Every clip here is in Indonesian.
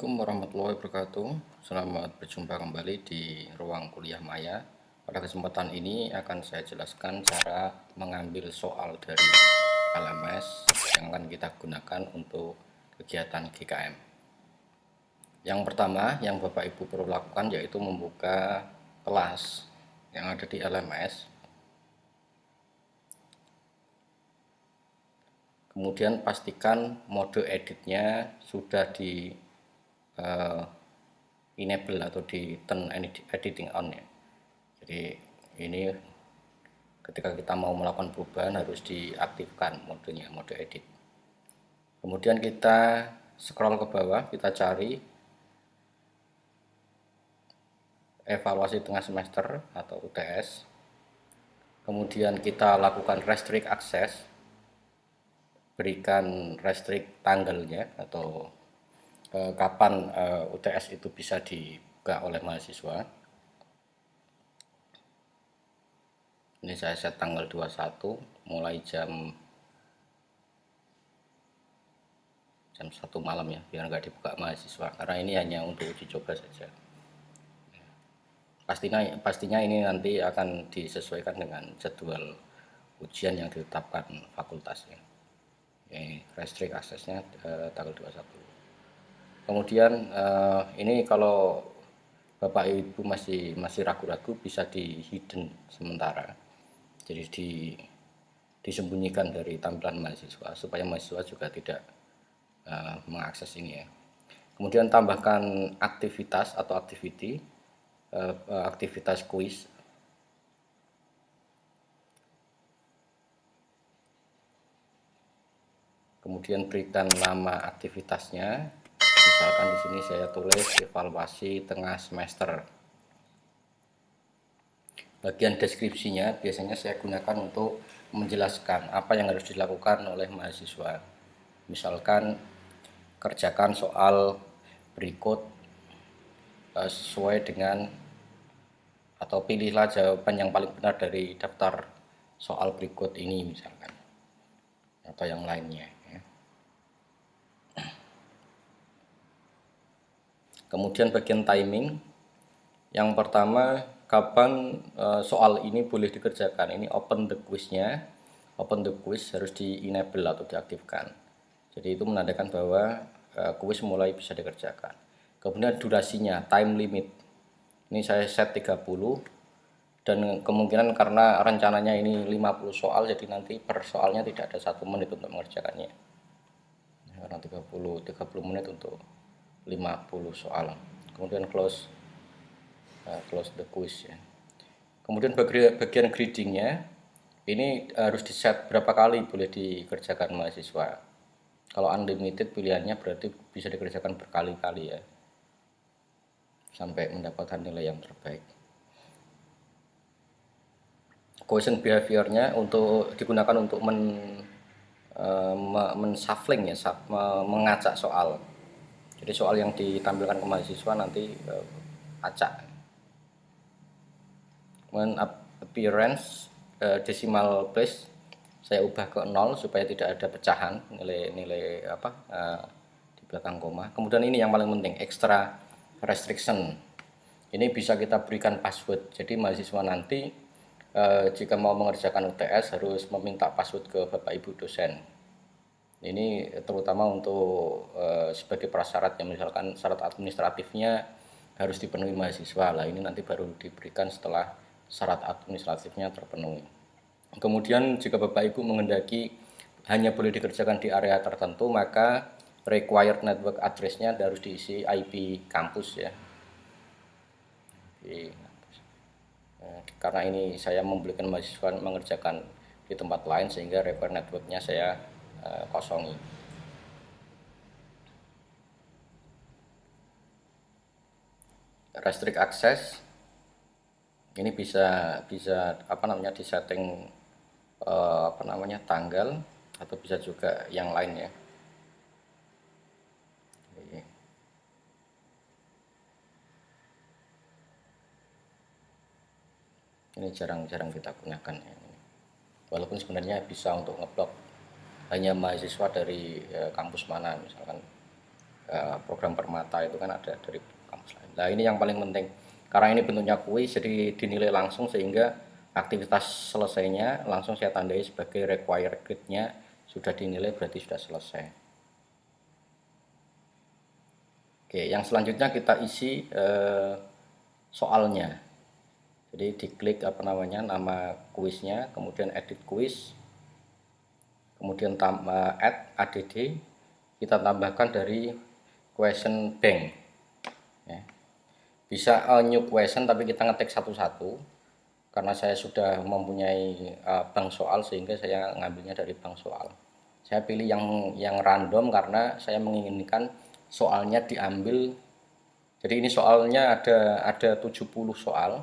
Assalamualaikum warahmatullahi wabarakatuh. Selamat berjumpa kembali di ruang kuliah Maya. Pada kesempatan ini akan saya jelaskan cara mengambil soal dari LMS yang akan kita gunakan untuk kegiatan GKM. Yang pertama yang Bapak Ibu perlu lakukan yaitu membuka kelas yang ada di LMS. Kemudian pastikan mode editnya sudah di enable atau di turn editing on ya. Jadi ini ketika kita mau melakukan perubahan harus diaktifkan modenya, mode edit. Kemudian kita scroll ke bawah, kita cari evaluasi tengah semester atau UTS. Kemudian kita lakukan restrict access, berikan restrict tanggalnya atau kapan UTS itu bisa dibuka oleh mahasiswa. Ini saya set tanggal 21 mulai jam 1 malam ya, biar nggak dibuka mahasiswa karena ini hanya untuk uji coba saja. Pastinya ini nanti akan disesuaikan dengan jadwal ujian yang ditetapkan fakultasnya. Restrict aksesnya tanggal 21. Kemudian ini kalau Bapak Ibu masih ragu-ragu bisa di hidden sementara. Jadi disembunyikan dari tampilan mahasiswa supaya mahasiswa juga tidak mengakses ini ya. Kemudian tambahkan aktivitas atau aktivitas kuis. Kemudian berikan nama aktivitasnya. Misalkan di sini saya tulis evaluasi tengah semester. Bagian deskripsinya biasanya saya gunakan untuk menjelaskan apa yang harus dilakukan oleh mahasiswa. Misalkan kerjakan soal berikut sesuai dengan atau pilihlah jawaban yang paling benar dari daftar soal berikut ini misalkan, atau yang lainnya ya. Kemudian bagian timing, yang pertama kapan soal ini boleh dikerjakan. Ini open the quiz harus di enable atau diaktifkan. Jadi itu menandakan bahwa kuis mulai bisa dikerjakan. Kemudian durasinya, time limit, ini saya set 30 dan kemungkinan karena rencananya ini 50 soal jadi nanti per soalnya tidak ada 1 menit untuk mengerjakannya, karena 30 menit untuk 50 soal. Kemudian close the quiz ya. Kemudian bagian gradingnya ini harus di set berapa kali boleh dikerjakan mahasiswa. Kalau unlimited pilihannya berarti bisa dikerjakan berkali-kali ya, sampai mendapatkan nilai yang terbaik. Question behaviornya digunakan untuk menshuffling ya, mengacak soal. Jadi soal yang ditampilkan ke mahasiswa nanti acak. Appearance decimal place saya ubah ke 0 supaya tidak ada pecahan nilai di belakang koma. Kemudian ini yang paling penting, extra restriction. Ini bisa kita berikan password. Jadi mahasiswa nanti jika mau mengerjakan UTS harus meminta password ke Bapak Ibu dosen. Ini terutama untuk sebagai prasyarat yang misalkan syarat administratifnya harus dipenuhi mahasiswa. Lah ini nanti baru diberikan setelah syarat administratifnya terpenuhi. Kemudian jika Bapak Ibu menghendaki hanya boleh dikerjakan di area tertentu, maka required network address-nya harus diisi IP kampus ya. Karena ini saya memberikan mahasiswa mengerjakan di tempat lain sehingga required network-nya saya kosongi. Restrict access ini bisa disetting tanggal atau bisa juga yang lainnya. Ini jarang kita gunakan ya. Walaupun sebenarnya bisa untuk ngeblok hanya mahasiswa dari kampus mana, misalkan program Permata itu kan ada dari kampus lain. Nah ini yang paling penting, karena ini bentuknya kuis jadi dinilai langsung, sehingga aktivitas selesainya langsung saya tandai sebagai required grade-nya sudah dinilai, berarti sudah selesai. Oke, yang selanjutnya kita isi soalnya. Jadi diklik nama kuisnya, kemudian edit kuis, kemudian add add, kita tambahkan dari question bank ya. Bisa new question tapi kita ngetik satu-satu, karena saya sudah mempunyai bank soal sehingga saya ngambilnya dari bank soal. Saya pilih yang random karena saya menginginkan soalnya diambil. Jadi ini soalnya ada 70 soal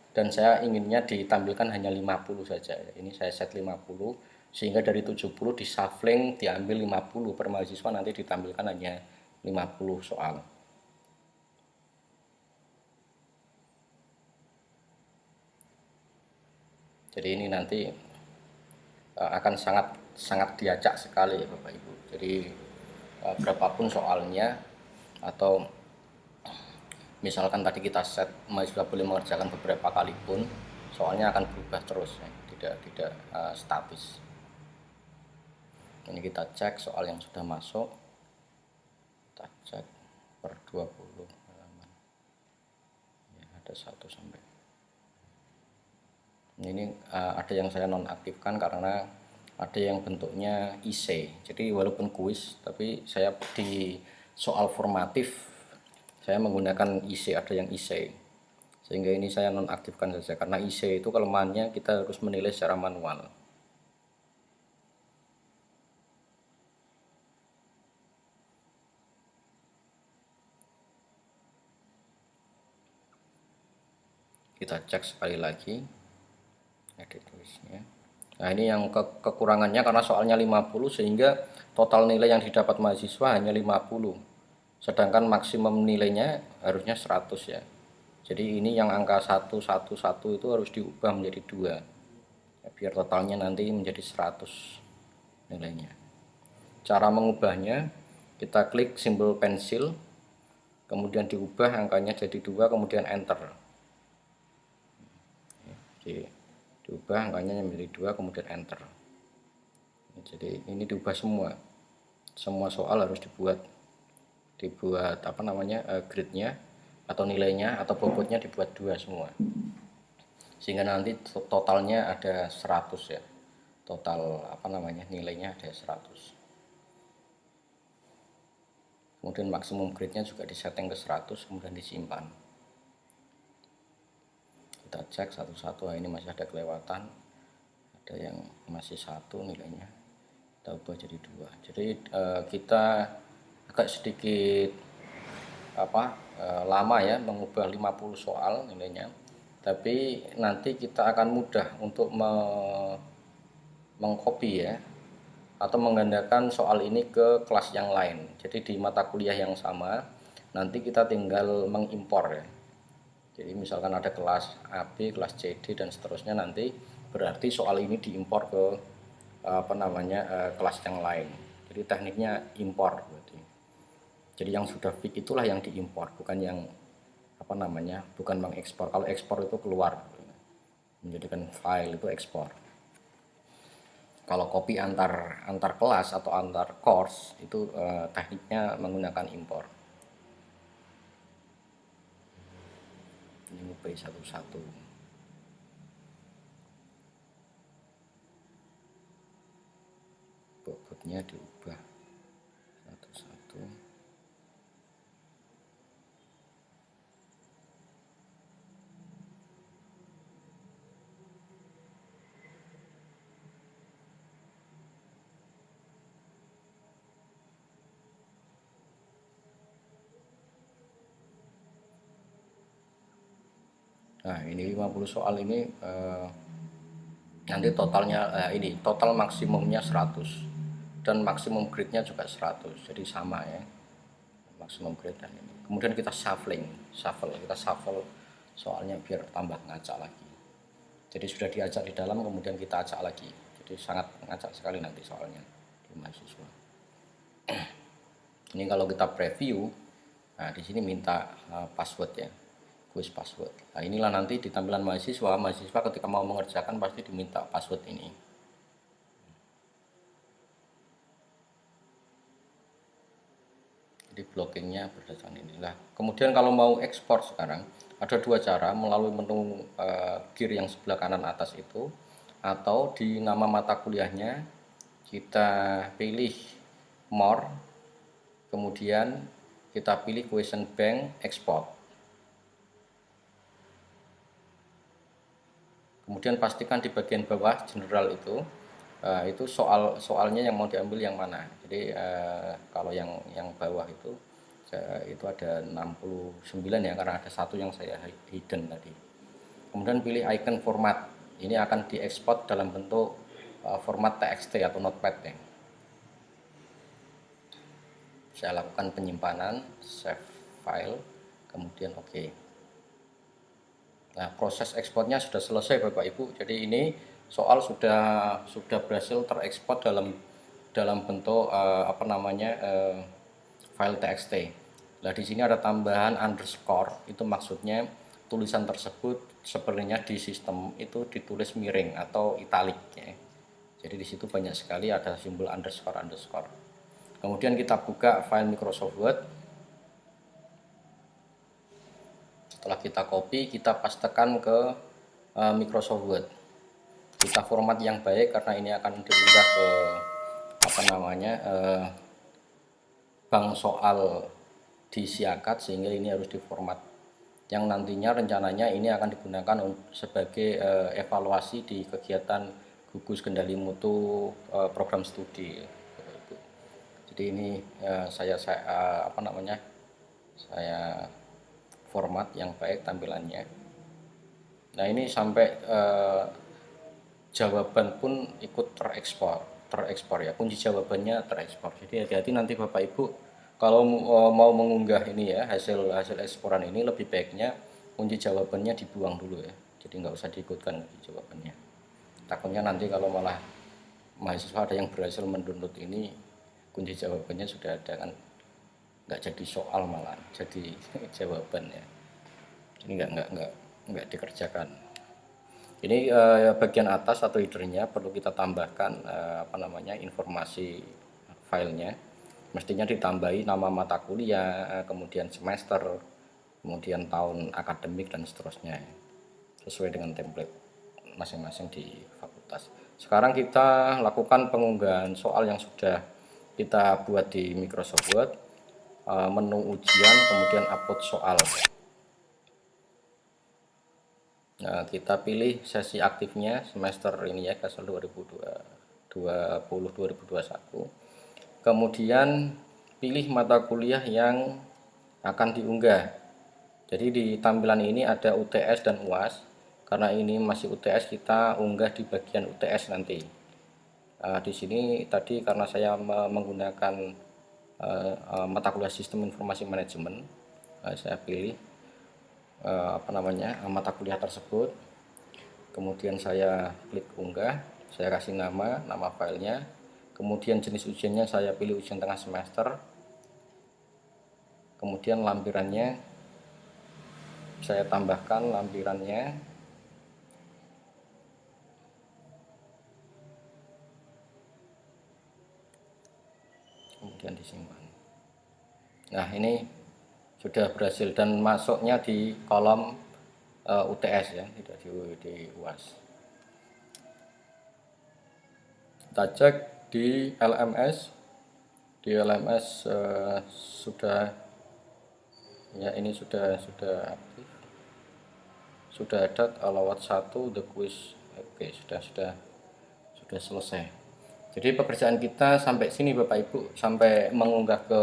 dan saya inginnya ditampilkan hanya 50 saja. Ini saya set 50 sehingga dari 70 di shuffling diambil 50 per mahasiswa, nanti ditampilkan hanya 50 soal. Jadi ini nanti akan sangat diacak sekali ya Bapak Ibu. Jadi berapapun soalnya, atau misalkan tadi kita set mahasiswa boleh mengerjakan beberapa kali pun, soalnya akan berubah terus ya, tidak statis. Ini kita cek soal yang sudah masuk, kita cek per 20 halaman ya, ada 1 sampai ini ada yang saya nonaktifkan karena ada yang bentuknya IC. Jadi walaupun kuis tapi saya di soal formatif saya menggunakan IC, ada yang IC, sehingga ini saya nonaktifkan saja karena IC itu kelemahannya kita harus menilai secara manual. Kita cek sekali lagi edit tulisnya. Nah ini yang kekurangannya karena soalnya 50 sehingga total nilai yang didapat mahasiswa hanya 50, sedangkan maksimum nilainya harusnya 100 ya. Jadi ini yang angka 111 itu harus diubah menjadi 2 ya, biar totalnya nanti menjadi 100 nilainya. Cara mengubahnya, kita klik simbol pensil, kemudian diubah angkanya jadi 2, kemudian enter. Jadi diubah angkanya menjadi 2 kemudian enter. Jadi ini diubah semua soal harus dibuat grade-nya atau nilainya atau bobotnya dibuat 2 semua, sehingga nanti totalnya ada 100 ya, total nilainya ada 100. Kemudian maksimum grade-nya juga disetting ke 100, kemudian disimpan. Kita cek satu-satu. Ini masih ada kelewatan, ada yang masih 1 nilainya, kita ubah jadi 2. Jadi kita agak sedikit lama ya mengubah 50 soal nilainya, tapi nanti kita akan mudah untuk mengcopy ya, atau menggandakan soal ini ke kelas yang lain. Jadi di mata kuliah yang sama nanti kita tinggal mengimpor ya. Jadi misalkan ada kelas AB, kelas CD dan seterusnya, nanti berarti soal ini diimpor ke kelas yang lain. Jadi tekniknya impor berarti. Jadi yang sudah fix itulah yang diimpor, bukan yang bukan mengekspor. Kalau ekspor itu keluar menjadikan file, itu ekspor. Kalau copy antar kelas atau antar course itu tekniknya menggunakan impor. Ini ngubah satu-satu. Bobotnya diubah satu-satu. Nah ini 50 soal ini nanti totalnya ini total maksimumnya 100 dan maksimum grade-nya juga 100, jadi sama ya maksimum grade dan ini. Kemudian kita kita shuffle soalnya biar tambah ngacak lagi. Jadi sudah diajak di dalam, kemudian kita acak lagi, jadi sangat ngacak sekali nanti soalnya di mahasiswa. Ini kalau kita preview, nah di sini minta password ya, quiz password. Nah inilah nanti di tampilan mahasiswa ketika mau mengerjakan pasti diminta password ini. Jadi blockingnya berdasarkan inilah. Kemudian kalau mau ekspor sekarang ada dua cara, melalui menu gear yang sebelah kanan atas itu, atau di nama mata kuliahnya kita pilih more, kemudian kita pilih question bank export. Kemudian pastikan di bagian bawah general itu soalnya yang mau diambil yang mana. Jadi kalau yang bawah itu ada 69 ya, karena ada satu yang saya hidden tadi. Kemudian pilih icon format, ini akan diekspor dalam bentuk format TXT atau notepad ya. Saya lakukan penyimpanan, save file, kemudian OK. Nah, proses ekspornya sudah selesai Bapak Ibu. Jadi ini soal sudah berhasil terekspor dalam bentuk file TXT. Nah, di sini ada tambahan underscore, itu maksudnya tulisan tersebut sebenarnya di sistem itu ditulis miring atau italic ya. Jadi di situ banyak sekali ada simbol underscore. Kemudian kita buka file Microsoft Word. Setelah kita copy, kita pastekan ke Microsoft Word. Kita format yang baik karena ini akan diunggah ke bank soal di Siakat, sehingga ini harus diformat. Yang nantinya rencananya ini akan digunakan sebagai evaluasi di kegiatan gugus kendali mutu program studi. Jadi ini saya format yang baik tampilannya. Nah ini sampai jawaban pun ikut terekspor ya, kunci jawabannya terekspor. Jadi hati-hati nanti Bapak Ibu kalau mau mengunggah ini ya, hasil eksporan ini, lebih baiknya kunci jawabannya dibuang dulu ya. Jadi nggak usah diikutkan kunci jawabannya. Takutnya nanti kalau malah mahasiswa ada yang berhasil mendownload ini, kunci jawabannya sudah ada kan, nggak jadi soal malah jadi jawaban ya. Ini nggak dikerjakan. Ini bagian atas atau headernya perlu kita tambahkan informasi filenya. Mestinya ditambahi nama mata kuliah, kemudian semester, kemudian tahun akademik dan seterusnya, sesuai dengan template masing-masing di fakultas. Sekarang kita lakukan pengunggahan soal yang sudah kita buat di Microsoft Word, menu ujian, kemudian upload soal. Nah, kita pilih sesi aktifnya semester ini ya, Kasal 2020-2021. Kemudian pilih mata kuliah yang akan diunggah. Jadi di tampilan ini ada UTS dan UAS. Karena ini masih UTS, kita unggah di bagian UTS nanti. Di sini tadi karena saya menggunakan mata kuliah Sistem Informasi Manajemen, saya pilih mata kuliah tersebut. Kemudian saya klik unggah, saya kasih nama filenya. Kemudian jenis ujiannya saya pilih ujian tengah semester. Kemudian lampirannya saya tambahkan lampirannya. Kemudian disimpan. Nah, ini sudah berhasil dan masuknya di kolom UTS ya, tidak di UAS. Kita cek di LMS. Di LMS sudah ya, ini sudah aktif. Sudah ada alawat 1 the quiz. Oke, sudah selesai. Jadi pekerjaan kita sampai sini Bapak Ibu, sampai mengunggah ke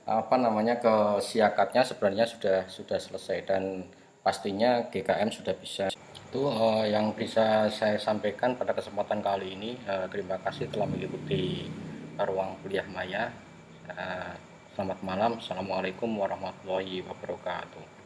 ke Siakatnya sebenarnya sudah selesai, dan pastinya GKM sudah bisa. Itu yang bisa saya sampaikan pada kesempatan kali ini. Terima kasih telah mengikuti ruang kuliah Maya. Selamat malam. Assalamualaikum warahmatullahi wabarakatuh.